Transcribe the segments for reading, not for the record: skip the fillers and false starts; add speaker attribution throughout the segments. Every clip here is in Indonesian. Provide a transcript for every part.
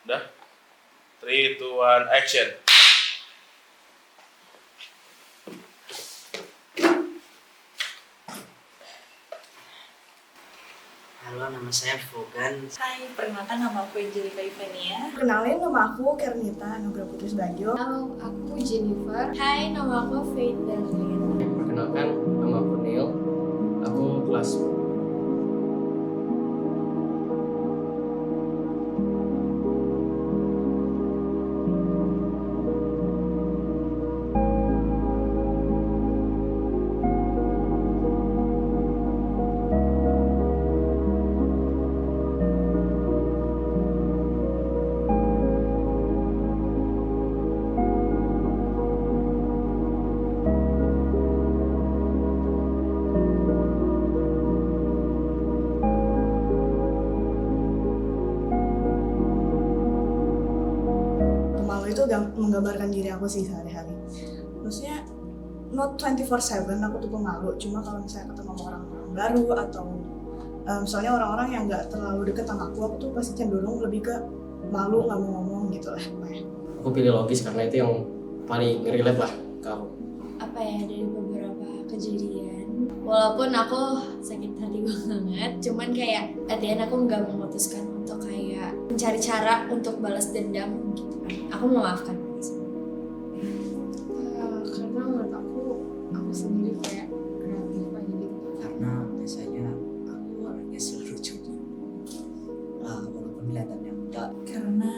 Speaker 1: Udah? 3, 2, 1, action.
Speaker 2: Halo, nama saya Fogan.
Speaker 3: Hai, perkenalkan nama aku Angelika Ivania.
Speaker 4: Kenalin, nama aku Kernita Anugrah Putri Subagio.
Speaker 5: Halo, aku Jennifer.
Speaker 3: Hai, nama aku Faith Darlin.
Speaker 6: Perkenalkan, nama aku Neil. Aku kelas
Speaker 4: Malu itu menggambarkan diri aku sih sehari-hari. Maksudnya not 24/7 aku tuh pemalu. Cuma kalau misalnya ketemu sama orang-orang baru atau misalnya orang-orang yang nggak terlalu deket sama aku tuh pasti cenderung lebih ke malu, nggak mau ngomong gitu lah.
Speaker 6: aku pilih logis karena itu yang paling relate lah ke aku.
Speaker 3: Apa ya, dari beberapa kejadian, walaupun aku sakit hati banget, cuman kayak at the end aku nggak memutuskan untuk kayak mencari cara untuk balas dendam gitu kan. Aku memaafkan.
Speaker 5: Karena menurut aku sendiri kayak kreatif aja gitu.
Speaker 2: Karena biasanya aku orangnya selucu. Walaupun kelihatannya enggak.
Speaker 7: Karena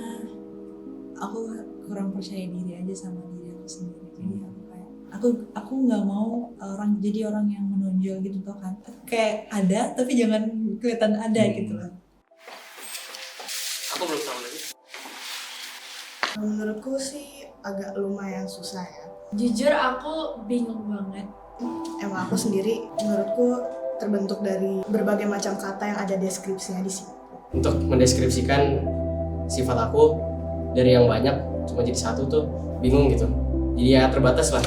Speaker 7: aku kurang percaya diri aja sama diri aku sendiri. Jadi aku nggak mau jadi orang yang menonjol gitu tuh kan. Kayak ada tapi jangan kelihatan ada gitu loh.
Speaker 6: Aku belum tahu lagi.
Speaker 4: Menurutku sih agak lumayan susah ya.
Speaker 3: Jujur aku bingung banget.
Speaker 4: Emang aku sendiri menurutku terbentuk dari berbagai macam kata yang ada deskripsinya di sini.
Speaker 6: Untuk mendeskripsikan sifat aku dari yang banyak cuma jadi satu tuh bingung gitu. Jadi ya terbatas lah.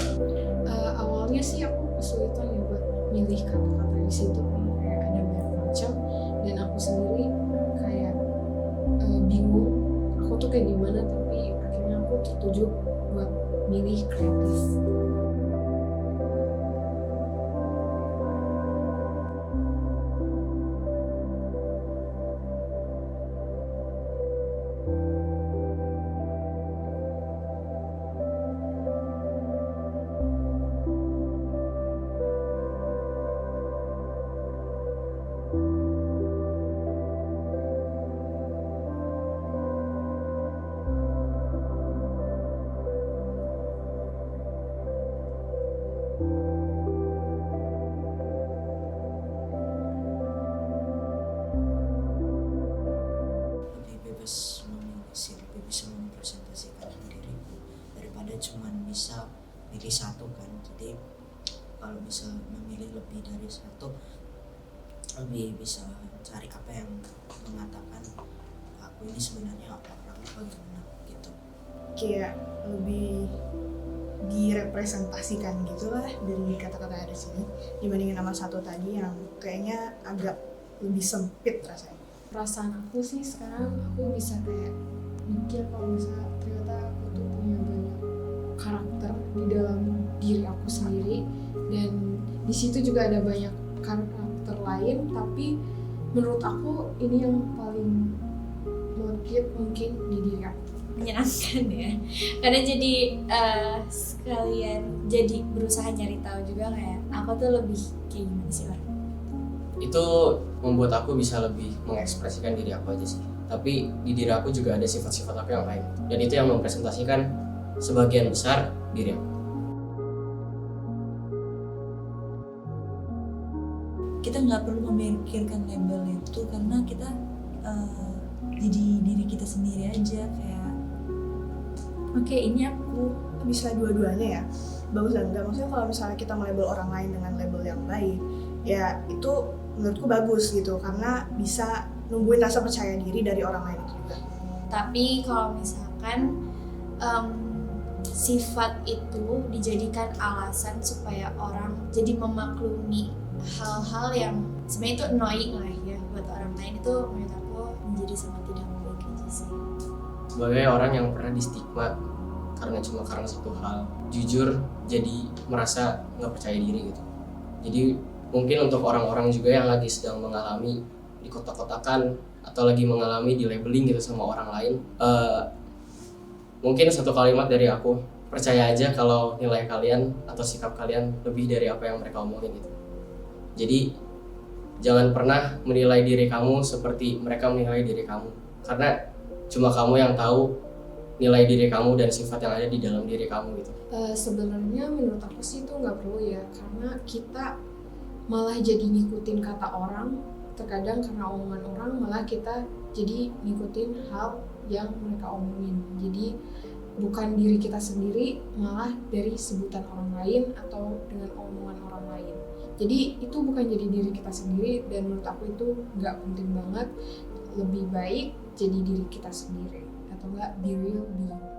Speaker 5: Awalnya sih aku kesulitan ya buat milih kata-kata di situ, kayak ada banyak macam, dan aku sendiri kayak bingung aku tuh kayak gimana, tapi akhirnya aku tertuju buat milih kreatif.
Speaker 2: Lebih bebas memilih sih, lebih bisa mempresentasikan diriku daripada cuma bisa pilih satu kan. Jadi kalau bisa memilih lebih dari satu, lebih bisa cari apa yang mengatakan aku ini sebenarnya orang bagaimana gitu.
Speaker 4: Kayak lebih direpresentasikan gitu lah dari kata-kata ada sini dibandingin sama satu tadi yang kayaknya agak lebih sempit rasanya.
Speaker 5: Perasaan aku sih sekarang aku bisa kayak mikir kalau misalnya ternyata aku tuh punya banyak karakter di dalam diri aku sendiri, dan di situ juga ada banyak karakter lain, tapi menurut aku ini yang paling legit mungkin di diri aku.
Speaker 3: Menyenangkan ya, karena jadi sekalian jadi berusaha nyari tahu juga kayak aku tuh lebih kayak gimana sih orang.
Speaker 6: Itu membuat aku bisa lebih mengekspresikan diri aku aja sih. Tapi di diri aku juga ada sifat-sifat aku yang lain. Dan itu yang mempresentasikan sebagian besar diri aku.
Speaker 7: Kita nggak perlu memikirkan label itu karena kita jadi diri kita sendiri aja, kayak oke, ini aku.
Speaker 4: Bisa dua-duanya ya, bagus dan enggak. Maksudnya kalau misalnya kita melabel orang lain dengan label yang baik, ya itu menurutku bagus gitu, karena bisa numbuhin rasa percaya diri dari orang lain itu juga.
Speaker 3: Tapi kalau misalkan sifat itu dijadikan alasan supaya orang jadi memaklumi hal-hal yang sebenarnya itu annoying lah ya buat orang lain, itu menurut aku jadi sangat tidak baik aja sih.
Speaker 6: Sebagai orang yang pernah di stigma karena satu hal, jujur jadi merasa nggak percaya diri gitu. Jadi mungkin untuk orang-orang juga yang lagi sedang mengalami di kotak-kotakan atau lagi mengalami di labeling gitu sama orang lain, mungkin satu kalimat dari aku, percaya aja kalau nilai kalian atau sikap kalian lebih dari apa yang mereka omongin gitu. Jadi jangan pernah menilai diri kamu seperti mereka menilai diri kamu, karena cuma kamu yang tahu nilai diri kamu dan sifat yang ada di dalam diri kamu gitu.
Speaker 5: Sebenarnya menurut aku sih itu nggak perlu ya, karena kita malah jadi ngikutin kata orang. Terkadang karena omongan orang malah kita jadi ngikutin hal yang mereka omongin. Jadi bukan diri kita sendiri, malah dari sebutan orang lain atau dengan omongan orang lain. Jadi itu bukan jadi diri kita sendiri, dan menurut aku itu nggak penting banget. Lebih baik jadi diri kita sendiri, atau enggak be real, be you.